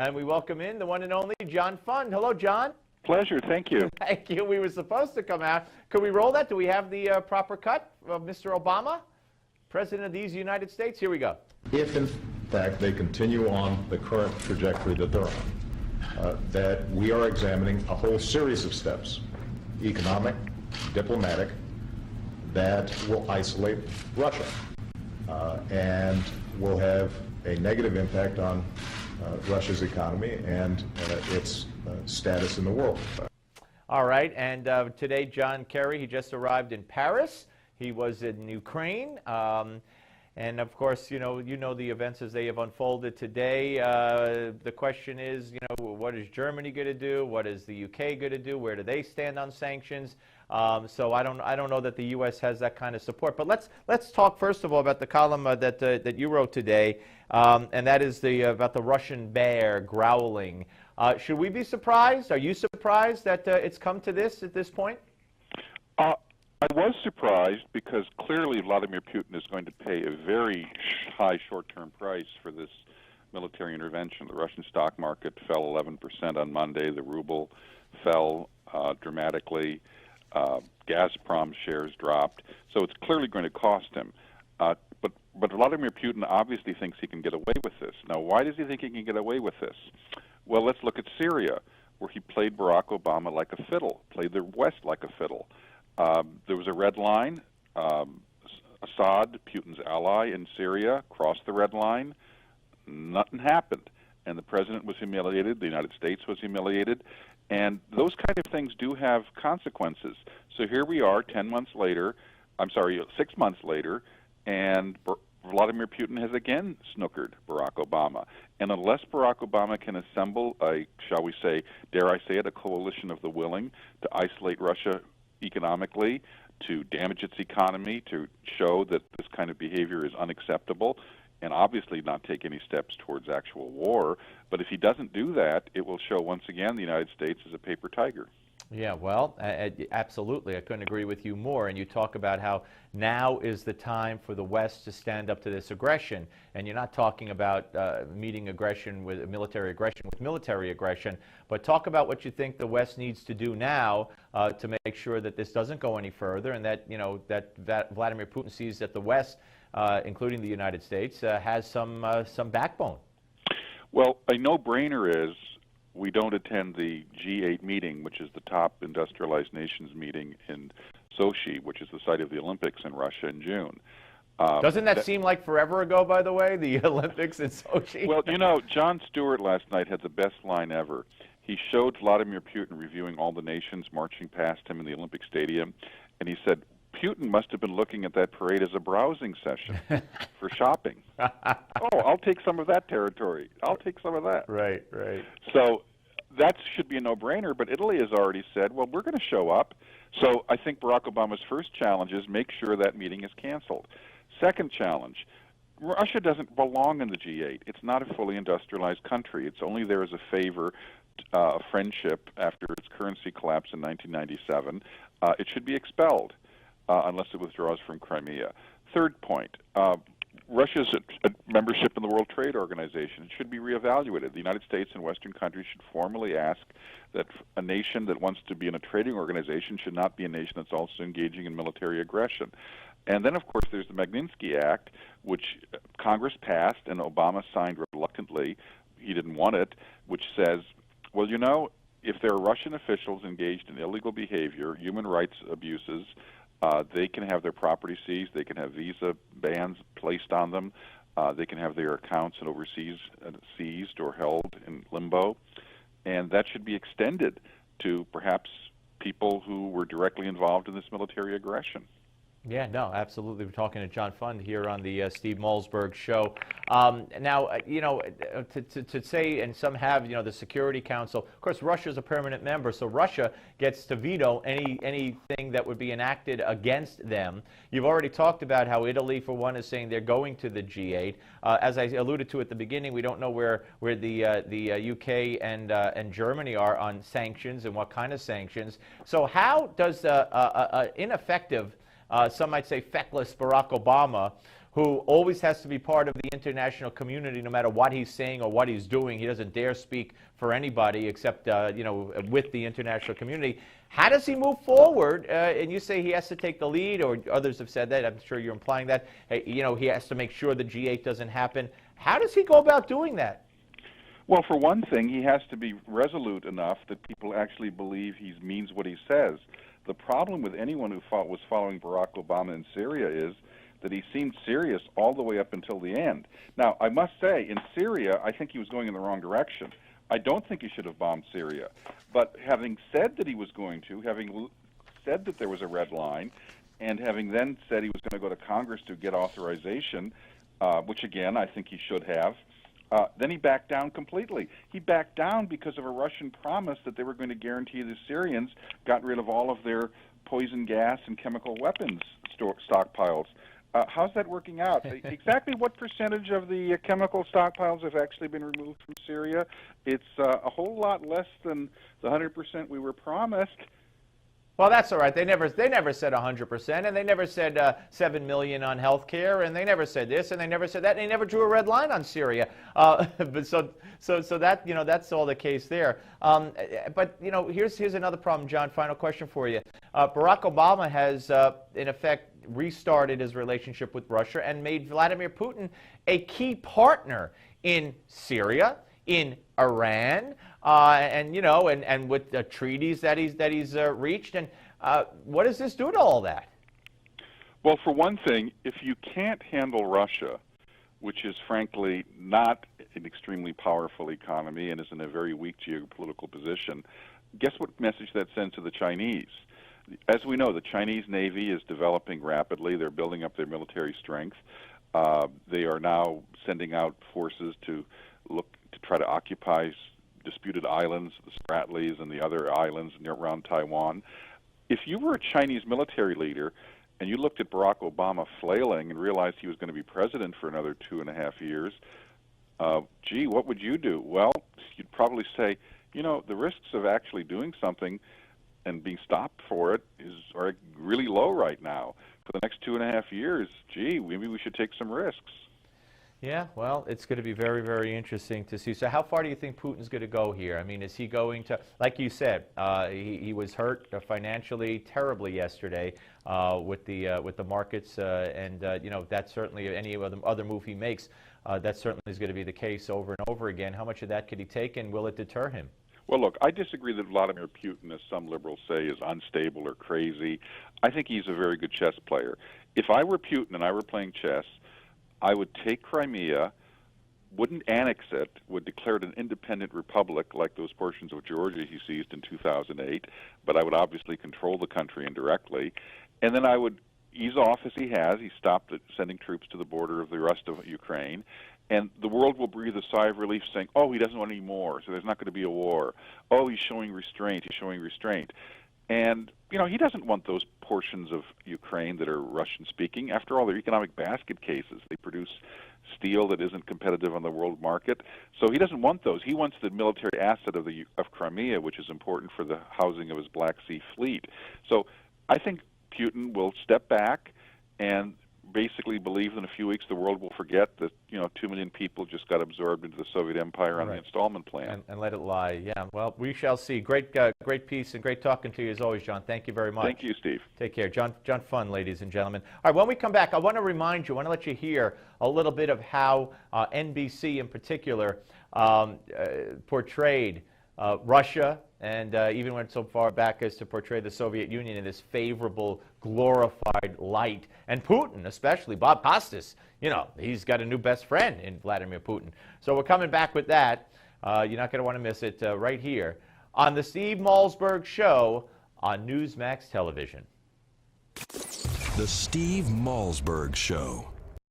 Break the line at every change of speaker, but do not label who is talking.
And we welcome in the one and only John Fund. Hello, John.
Pleasure. Thank you.
Thank you. We were supposed to come out. Could we roll that? Do we have the proper cut of Mr. Obama, President of these United States? Here we go.
If, in fact, they continue on the current trajectory that they're on, that we are examining a whole series of steps, economic, diplomatic, that will isolate Russia and will have a negative impact on Russia's economy and its status in the world.
All right, and today John Kerry, he just arrived in Paris. He was in Ukraine. And of course, you know the events as they have unfolded today. The question is, what is Germany going to do? What is the UK going to do? Where do they stand on sanctions? So I don't know that the U.S. has that kind of support. But let's talk first of all about the column that you wrote today, and that is about the Russian bear growling. Should we be surprised? Are you surprised that it's come to this at this point?
I was surprised because clearly Vladimir Putin is going to pay a very high short-term price for this military intervention. The Russian stock market fell 11% on Monday. The ruble fell dramatically. Gazprom shares dropped. So it's clearly going to cost him. But Vladimir Putin obviously thinks he can get away with this. Now, why does he think he can get away with this? Well, let's look at Syria, where he played Barack Obama like a fiddle, played the West like a fiddle. There was a red line. Assad, Putin's ally in Syria, crossed the red line. Nothing happened. And the president was humiliated. The United States was humiliated. And those kind of things do have consequences. So here we are 6 months later, and Vladimir Putin has again snookered Barack Obama. And unless Barack Obama can assemble a, shall we say, dare I say it, a coalition of the willing to isolate Russia economically, to damage its economy, to show that this kind of behavior is unacceptable, and obviously not take any steps towards actual war. But if he doesn't do that, it will show once again the United States is a paper tiger.
Yeah, well, absolutely. I couldn't agree with you more. And you talk about how now is the time for the West to stand up to this aggression. And you're not talking about meeting aggression with military aggression, but talk about what you think the West needs to do now to make sure that this doesn't go any further, and that that Vladimir Putin sees that the West, including the United States, has some backbone.
Well, a no-brainer is we don't attend the G8 meeting, which is the top industrialized nations meeting in Sochi, which is the site of the Olympics in Russia in June.
Doesn't that seem like forever ago, by the way, the Olympics in Sochi?
Well, Jon Stewart last night had the best line ever. He showed Vladimir Putin reviewing all the nations marching past him in the Olympic Stadium, and he said, Putin must have been looking at that parade as a browsing session for shopping. Oh, I'll take some of that territory. I'll take some of that.
Right, right.
So that should be a no-brainer, but Italy has already said, well, we're going to show up. So I think Barack Obama's first challenge is make sure that meeting is canceled. Second challenge, Russia doesn't belong in the G8. It's not a fully industrialized country. It's only there as a favor, a friendship after its currency collapse in 1997. It should be expelled. Unless it withdraws from Crimea. Third point, Russia's membership in the World Trade Organization should be reevaluated. The United States and Western countries should formally ask that a nation that wants to be in a trading organization should not be a nation that's also engaging in military aggression. And then, of course, there's the Magnitsky Act, which Congress passed and Obama signed reluctantly. He didn't want it, which says, well, if there are Russian officials engaged in illegal behavior, human rights abuses, they can have their property seized. They can have visa bans placed on them. They can have their accounts and overseas seized or held in limbo. And that should be extended to perhaps people who were directly involved in this military aggression.
Yeah, no, absolutely. We're talking to John Fund here on the Steve Malzberg Show. Now, to say, and some have, the Security Council, of course, Russia's a permanent member, so Russia gets to veto anything that would be enacted against them. You've already talked about how Italy, for one, is saying they're going to the G8. As I alluded to at the beginning, we don't know where the UK and Germany are on sanctions and what kind of sanctions. So how does ineffective some might say feckless Barack Obama who always has to be part of the international community no matter what he's saying or what he's doing. He doesn't dare speak for anybody except, with the international community. How does he move forward? And you say he has to take the lead, or others have said that. I'm sure you're implying that. He has to make sure the G8 doesn't happen. How does he go about doing that?
Well, for one thing, he has to be resolute enough that people actually believe he means what he says. The problem with anyone who was following Barack Obama in Syria is that he seemed serious all the way up until the end. Now, I must say, in Syria, I think he was going in the wrong direction. I don't think he should have bombed Syria. But having said that he was going to, having said that there was a red line, and having then said he was going to go to Congress to get authorization, which again I think he should have, then he backed down completely. He backed down because of a Russian promise that they were going to guarantee the Syrians got rid of all of their poison gas and chemical weapons stockpiles. How's that working out? Exactly what percentage of the chemical stockpiles have actually been removed from Syria? It's a whole lot less than the 100% we were promised.
Well, that's all right. They never said 100%, and they never said 7 million on health care, and they never said this, and they never said that, and they never drew a red line on Syria. But so that that's all the case there. But here's another problem, John. Final question for you. Barack Obama has, in effect, restarted his relationship with Russia and made Vladimir Putin a key partner in Syria, in Iran, and with the treaties that he's reached. And what does this do to all that?
Well, for one thing, if you can't handle Russia, which is frankly not an extremely powerful economy and is in a very weak geopolitical position, guess what message that sends to the Chinese? As we know, the Chinese Navy is developing rapidly. They're building up their military strength. They are now sending out forces to try to occupy disputed islands, the Spratlys and the other islands around Taiwan. If you were a Chinese military leader and you looked at Barack Obama flailing and realized he was going to be president for another 2.5 years, what would you do? Well, you'd probably say, the risks of actually doing something and being stopped for it are really low right now. For the next 2.5 years, maybe we should take some risks.
Yeah, well, it's going to be very, very interesting to see. So how far do you think Putin's going to go here? I mean, is he going to, like you said, he was hurt financially terribly yesterday with the markets, and that's certainly any other move he makes, that certainly is going to be the case over and over again. How much of that could he take, and will it deter him?
Well, look, I disagree that Vladimir Putin, as some liberals say, is unstable or crazy. I think he's a very good chess player. If I were Putin and I were playing chess, I would take Crimea, wouldn't annex it, would declare it an independent republic like those portions of Georgia he seized in 2008, but I would obviously control the country indirectly, and then I would ease off as he has. He stopped sending troops to the border of the rest of Ukraine, and the world will breathe a sigh of relief saying, oh, he doesn't want any more, so there's not going to be a war. Oh, he's showing restraint, And, he doesn't want those portions of Ukraine that are Russian-speaking. After all, they're economic basket cases. They produce steel that isn't competitive on the world market. So he doesn't want those. He wants the military asset of Crimea, which is important for the housing of his Black Sea fleet. So I think Putin will step back and basically believe in a few weeks the world will forget that 2 million people just got absorbed into the Soviet Empire on the installment plan
and let it lie. Yeah, well, we shall see. Great piece and great talking to you as always, John. Thank you very much.
Thank you, Steve.
Take care. John Fund, ladies and gentlemen. All right, when we come back, I want to remind you, I want to let you hear a little bit of how NBC in particular portrayed Russia, and even went so far back as to portray the Soviet Union in this favorable, glorified light. And Putin, especially, Bob Costas, he's got a new best friend in Vladimir Putin. So we're coming back with that. You're not going to want to miss it right here on the Steve Malzberg Show on Newsmax Television.
The Steve Malzberg Show.